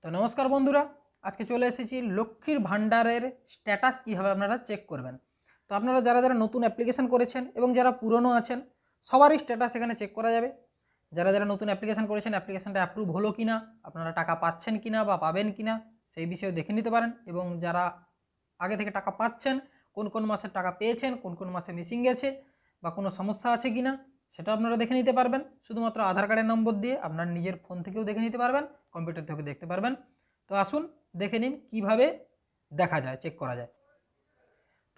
তো নমস্কার বন্ধুরা, আজকে চলে এসেছি লক্ষ্মীর ভাণ্ডারের স্ট্যাটাস কীভাবে আপনারা চেক করবেন। তো আপনারা যারা যারা নতুন অ্যাপ্লিকেশান করেছেন এবং যারা পুরনো আছেন সবারই স্ট্যাটাস এখানে চেক করা যাবে। যারা যারা নতুন অ্যাপ্লিকেশান করেছেন অ্যাপ্লিকেশানটা অ্যাপ্রুভ হলো কি না, আপনারা টাকা পাচ্ছেন কি না বা পাবেন কি না সেই বিষয়েও দেখে নিতে পারেন। এবং যারা আগে থেকে টাকা পাচ্ছেন কোন কোন মাসের টাকা পেয়েছেন, কোন কোন মাসে মিসিং গেছে বা কোনো সমস্যা আছে কি না সেটা আপনারা দেখে নিতে পারবেন। শুধুমাত্র আধার কার্ডের নম্বর দিয়ে আপনার নিজের ফোন থেকেও দেখে নিতে পারবেন, কম্পিউটার থেকে দেখতে পারবেন। তো আসুন দেখে নিন কিভাবে দেখা যায়, চেক করা যায়।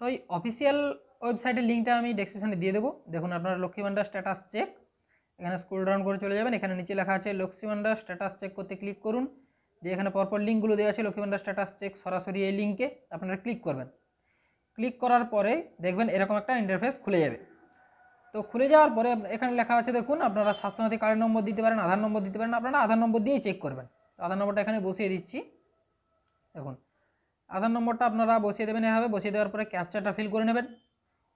তো এই অফিসিয়াল ওয়েবসাইটের লিঙ্কটা আমি ডেসক্রিপশনে দিয়ে দেবো। দেখুন আপনারা লক্ষ্মী ভাণ্ডার স্ট্যাটাস চেক, এখানে স্ক্রল ডাউন করে চলে যাবেন, এখানে নিচে লেখা আছে লক্ষ্মী ভাণ্ডার স্ট্যাটাস চেক করতে ক্লিক করুন। যে এখানে পরপর লিঙ্কগুলো দেওয়া আছে লক্ষ্মী ভাণ্ডার স্ট্যাটাস চেক, সরাসরি এই লিঙ্কে আপনারা ক্লিক করবেন। ক্লিক করার পরে দেখবেন এরকম একটা ইন্টারফেস খুলে যাবে। তো খুলে যাওয়ার পরে এখানে লেখা আছে দেখুন আপনারা স্বাস্থ্যসাথী কার্ডের নম্বর দিতে পারেন, আধার নম্বর দিতে পারেন। আপনারা আধার নম্বর দিয়েই চেক করবেন। তো আধার নম্বরটা এখানে বসিয়ে দিচ্ছি। দেখুন আধার নম্বরটা আপনারা বসিয়ে দেবেন, এভাবে বসিয়ে দেওয়ার পরে ক্যাপচারটা ফিল করে নেবেন।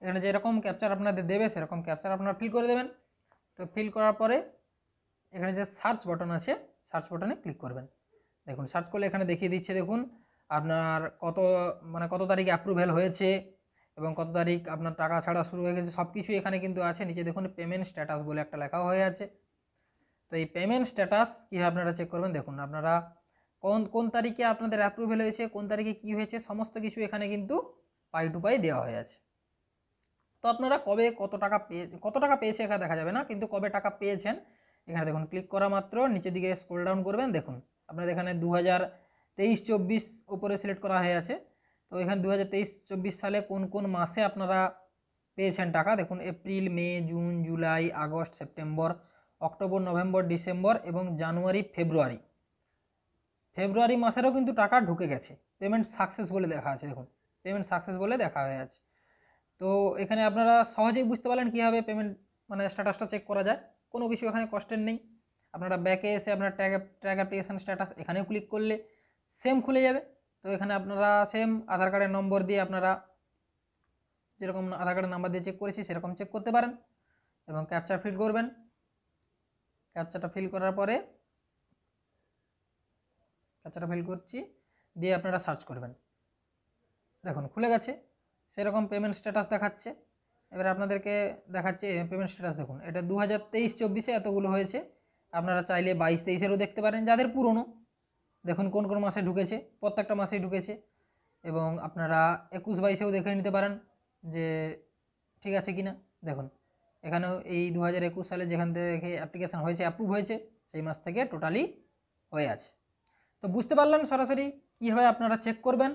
এখানে যেরকম ক্যাপচার আপনাদের দেবে সেরকম ক্যাপচার আপনারা ফিল করে দেবেন। তো ফিল করার পরে এখানে যে সার্চ বাটন আছে সার্চ বাটনে ক্লিক করবেন। দেখুন সার্চ করলে এখানে দেখিয়ে দিচ্ছে দেখুন আপনার কত তারিখে অ্যাপ্রুভেল হয়েছে এবং কত তারিখ আপনার টাকা ছাড়া শুরু হয়ে গেছে সব কিছুই এখানে কিন্তু আছে। নিচে দেখুন পেমেন্ট স্ট্যাটাস বলে একটা লেখা হয়ে আছে। তো এই পেমেন্ট স্ট্যাটাস কীভাবে আপনারা চেক করবেন, দেখুন আপনারা কোন তারিখে আপনাদের অ্যাপ্রুভেল হয়েছে, কোন তারিখে কী হয়েছে সমস্ত কিছু এখানে কিন্তু পাই টু পাই দেওয়া হয়ে আছে। তো আপনারা কবে কত টাকা পেয়েছে এখানে দেখা যাবে না, কিন্তু কবে টাকা পেয়েছেন এখানে দেখুন ক্লিক করা মাত্র নিচের দিকে স্ক্রল ডাউন করবেন। দেখুন আপনাদের এখানে 2023-24 উপরে সিলেক্ট করা হয়ে আছে। তো এখানে 2023-24 সালে কোন কোন মাসে আপনারা পেয়েছেন টাকা দেখুন April, May, June, July, August, September, October, November, December এবং জানুয়ারি, ফেব্রুয়ারি মাসেরও কিন্তু টাকা ঢুকে গেছে। পেমেন্ট সাকসেস বলে দেখা আছে, দেখুন পেমেন্ট সাকসেস বলে দেখা হয়ে আছে। তো এখানে আপনারা সহজেই বুঝতে পারলেন কীভাবে পেমেন্ট স্ট্যাটাসটা চেক করা যায়। কোনো কিছু এখানে কষ্টের নেই। আপনারা ব্যাকে এসে আপনার ট্র্যাক অ্যাপ্লিকেশান স্ট্যাটাস এখানেও ক্লিক করলে সেম খুলে যাবে। তো এখানে আপনারা সেম আধার কার্ডের নম্বর দিয়ে আপনারা যেরকম আধার কার্ডের নাম্বার দিয়ে চেক করেছি সেরকম চেক করতে পারেন এবং ক্যাপচার ফিল করবেন। ক্যাপচারটা ফিল করার পরে ক্যাপচারটা ফিল করছি দিয়ে আপনারা সার্চ করবেন। দেখুন খুলে গেছে, সেরকম পেমেন্ট স্ট্যাটাস দেখাচ্ছে। এবার আপনাদেরকে দেখাচ্ছে পেমেন্ট স্ট্যাটাস। দেখুন এটা 2023-24 এতগুলো হয়েছে। আপনারা চাইলে 22-23-এরও দেখতে পারেন যাদের পুরনো। দেখুন কোন কোন মাসে ঢুকেছে, প্রত্যেকটা মাসেই ঢুকেছে। এবং আপনারা 21-22-এও দেখে নিতে পারেন যে ঠিক আছে কিনা। দেখুন এখানেও এই 2021 সালে যেখান থেকে অ্যাপ্লিকেশান হয়েছে অ্যাপ্রুভ হয়েছে সেই মাস থেকে টোটালি হয়ে আছে। তো বুঝতে পারলেন সরাসরি কীভাবে আপনারা চেক করবেন।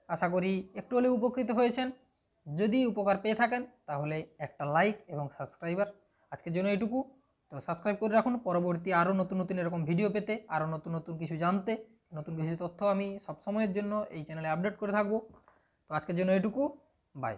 আশা করি একটু হলেও উপকৃত হয়েছেন। যদি উপকার পেয়ে থাকেন তাহলে একটা লাইক এবং সাবস্ক্রাইবার। আজকের জন্য এটুকু। তো সাবস্ক্রাইব করে রাখুন পরবর্তী আরও নতুন নতুন এরকম ভিডিও পেতে, আরও নতুন নতুন কিছু জানতে, নতুন কিছু তথ্য আমি সবসময়ের জন্য এই চ্যানেলে আপডেট করে থাকবো। তো আজকের জন্য এটুকু, বাই।